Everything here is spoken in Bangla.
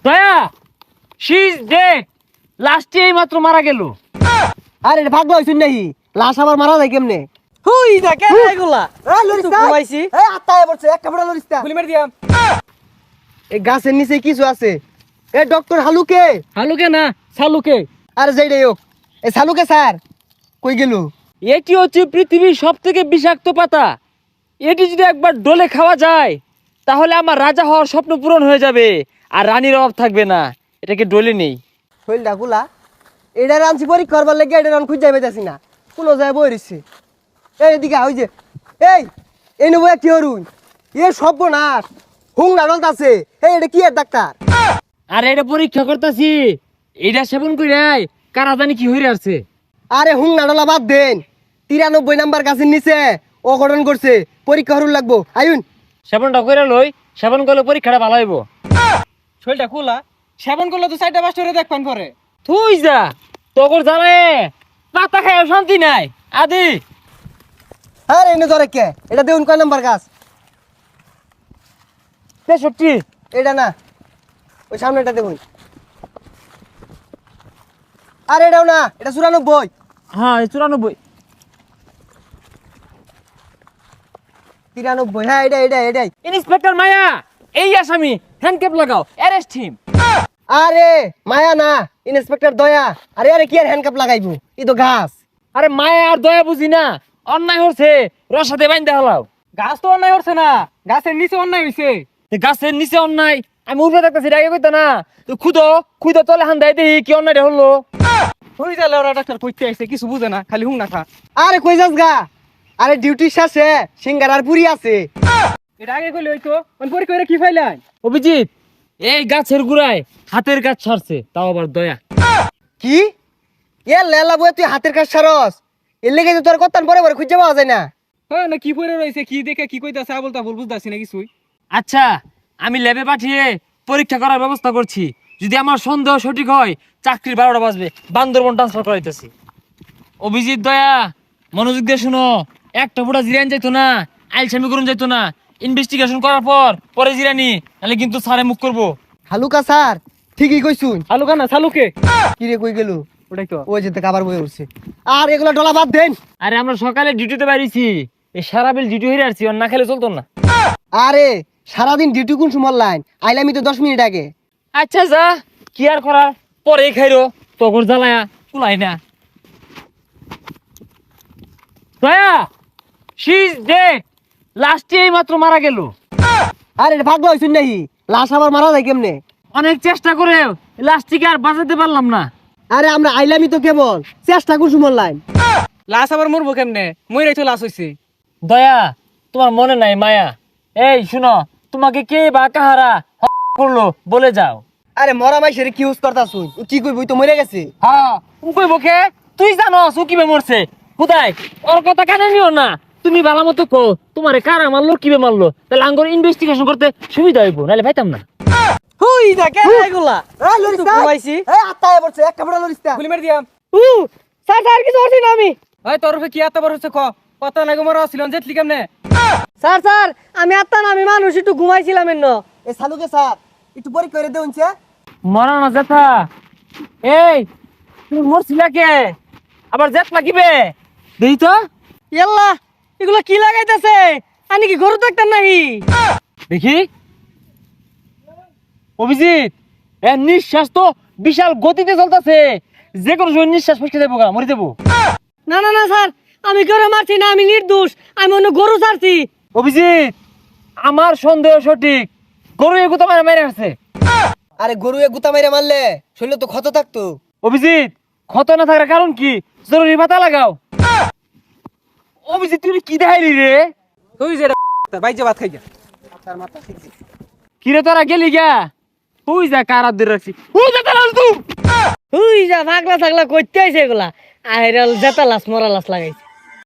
দয়া শি ইজ ডেড। লাস্টে এই মাত্র মারা গেল। আরে এটা ভাগ্য হইছুন নাহি, লাশ আবার মারা যায় কেমনে? হুই দা কে এগুলা এই লরিস্তা, ঘুমাইছি এই আত্মায় পড়ছে এক কাপড় লরিস্তা। গুলি মার দিয়াম। এই গাছের নিচে কিছু আছে। A doctor হালুকে। হালুকে না সালুকে। আরে যাইডাই হোক, এই সালুকে স্যার কই গেল? এটি হচ্ছে পৃথিবীর সব থেকে বিষাক্ত পাতা। এটি যদি একবার ডলে খাওয়া যায় তাহলে আমার রাজা হওয়ার স্বপ্ন পূরণ হয়ে যাবে আর রানীর অভাব থাকবে না। এটাকে ডলে নেই। হইলডা গুলা এটা রানছি পরীক্ষা করবার লাগে, এটা রান খুঁজে পাইতাছি না, কোনো যায় বই রইছে। এই এদিকে ওই যে এই নেবো কি হরুন, এ সর্বনাশ হুং নাডল আছে। এই এটা কি এর ডাক্তার? আর এটা পরীক্ষা করতেছি, এটা সেবন করে কারা জানি কি হয়ে আছে। আরে হুং নাডলা বাদ দেন, 93 নাম্বার গাছের নিচে অঘটন করছে, পরীক্ষা হরুন লাগবো। আইন সেবনটা করে লই, সেবন করলে পরীক্ষাটা ভালো হইব। শরীরটা খোলা, সেবন করলে তো 4টা 5টা দেখবেন পরে। তুই যা তোর জ্বালায় পাতা খায় শান্তি নাই আদি। আরে এনে ধরে কে, এটা দেউন কয় নাম্বার গাছ? 63। এটা না, ওই সামনেটা দেখুন। আরে এটাও না, এটা 94। হ্যাঁ 94। 93, হ্যাঁ এটাই। ইন্সপেক্টর মায়া, এই আসামি, হ্যান্ডক্যাপ লাগাও, অ্যারেস্ট হিম। আরে মায়া না, ইন্সপেক্টর দয়া। আরে আরে কি আর হ্যান্ডকাপ লাগাইবো, ই তো গাছ। আরে মায়া আর দয়া বুঝি না, অন্যায় হচ্ছে রসাতে বাইন্দা হলাও। গাছ তো অন্যায় হচ্ছে না, গাছের নিচে অন্যায় হইছে। গাছের নিচে অন্যায়, আমি উঠে থাকতেছি আগে কইতা না। তো খুদো তলে হান দেয় দেখি কি অন্যায়টা হলো। হই যালে ওরা ডাক্তার কইতে আইছে, কিছু বুঝে না, খালি হুং না খা। আরে কই যাস গা? আরে ডিউটি শেষে সিঙ্গার আর পুরি আছে। এটা আগে কইলে হইতো, কোন পরীক্ষা করে কি ফাইলাই? অভিজিৎ, এই গাছের গুড়ায় হাতের কাজ ছাড়ছে, তাও আবার দয়া। কি এ লেলা বই, তুই হাতের কাজ সারস? এর লেগে তো তোর কত্তান পরে পরে খুঁজে পাওয়া যায় না। হ্যাঁ না, কি পরে রইছে, কি দেখে কি কইতাছে আবল তাবল বুঝতাছি না কিছুই। আচ্ছা, আমি ল্যাবে পাঠিয়ে পরীক্ষা করার ব্যবস্থা করছি। যদি আমার সন্দেহ সঠিক হয়, চাকরির 12টা বাজবে, বান্দরবন ট্রান্সফার করাইতেছি। অভিজিৎ দয়া, মনোযোগ দিয়ে শুনো। একটা ফোটা জিরান যাইতো না, আইলসামি করুন যাইতো না। ইনভেস্টিগেশন করার পরে জিরানি, নাহলে কিন্তু স্যারে মুখ করবো। হালুকা স্যার ঠিকই কইছুন। আলুকা না সালুকে। কি রে কই গেল? ওটাই তো। ওই যেতে কাবার বই উঠছে। আর এগুলা ডলা বাদ দেন। আরে আমরা সকালে ডিউটিতে বাইরেছি, এই সারা বিল ডিউটি হয়ে আসছি, ওর না খেলে চলতো না। আরে সারাদিন ডিউটি কোন সময় লাইন আইলামি তো 10 মিনিট আগে। আচ্ছা যা, কি আর করার, পরে খাইরো, তগর জ্বালায়া কুলাই না। দয়া শি ইজ ডেড। লাস্টে এই মাত্র মারা গেল। আরে এটা ভাগ্য হইছুন নাহি, লাশ আবার মারা যায় কেমনে? অনেক চেষ্টা করে লাস্টটিকে আর বাঁচাতে পারলাম না। আরে আমরা আইলামি তো কেবল, চেষ্টা কোন সময় লাইন। লাশ আবার মরবো কেমনে? মইরাই তো লাশ হইছে। দয়া, তোমার মনে নাই মায়া? এই শুনো, তোমাকে কে বা কাহারা করলো বলে যাও। আরে মরা মাইশের কি ইউজ করতাছুন? ও কি কইবই তো মরে গেছে। হ্যাঁ কই বকে, তুই জানো ও কিবে মরছে? খুদাই ওর কথা কানে নিও না। তুমি ভালো মতো কো, তোমারে কারা মারলো কিবে মারলো, তাহলে আঙ্গর ইনভেস্টিগেশন করতে সুবিধা হইব, নাহলে পাইতাম না। হুই দা কে এগুলা? এই লরিস্তা, ঘুমাইছি। এই আত্মায় পড়ছে এক কাপড় লরিস্তা। গুলি মার দিয়াম। স্যার স্যার কিছু হচ্ছে না আমি। ওই তোর কি এত বড় হচ্ছে ক? কত নাগে মরা ছিল জেতলি কেমনে? স্যার স্যার আমি আত্মা না, আমি মানুষ, একটু ঘুমাইছিলাম এন্ন। এ সালুকে স্যার একটু পরীক্ষা করে দেউনছে। মরা না জেঠা। এই তুমি মরছিলা কে? আবার জেট লাগিবে দেই তো ইয়াল্লা এগুলা কি লাগাইতাছে? আনি কি গরু দেখতাম নাহি? দেখি। অভিজিৎ, এর নিঃশ্বাস তো বিশাল গতিতে চলতেছে, যে কোনো সময় নিঃশ্বাস ফসকে যাবো, মরে যাবো। না না না স্যার, আমি গরু মারছি না, আমি নির্দোষ, আমি অন্য গরু ছাড়ছি। অভিজিৎ, আমার সন্দেহ সঠিক, গরু এগুতো মারা মেরে আসছে। আরে গরু এ গুতা মাইরা মারলে শরীরে তো ক্ষত থাকতো। অভিজিৎ, ক্ষত না থাকার কারণ কি? জরুরি পাতা লাগাও। অভিজিৎ তুই কি দেখাইলি রে? তুই যে বাইজে ভাত খাই যা। কিরে তোরা গেলি গা? তুই যা কারার ধরে রাখছি, তুই যা তাহলে তুই। তুই যা ভাগলা থাগলা করতে আইছে এগুলা, আইরাল জেতা লাশ মরা লাশ লাগাইছে।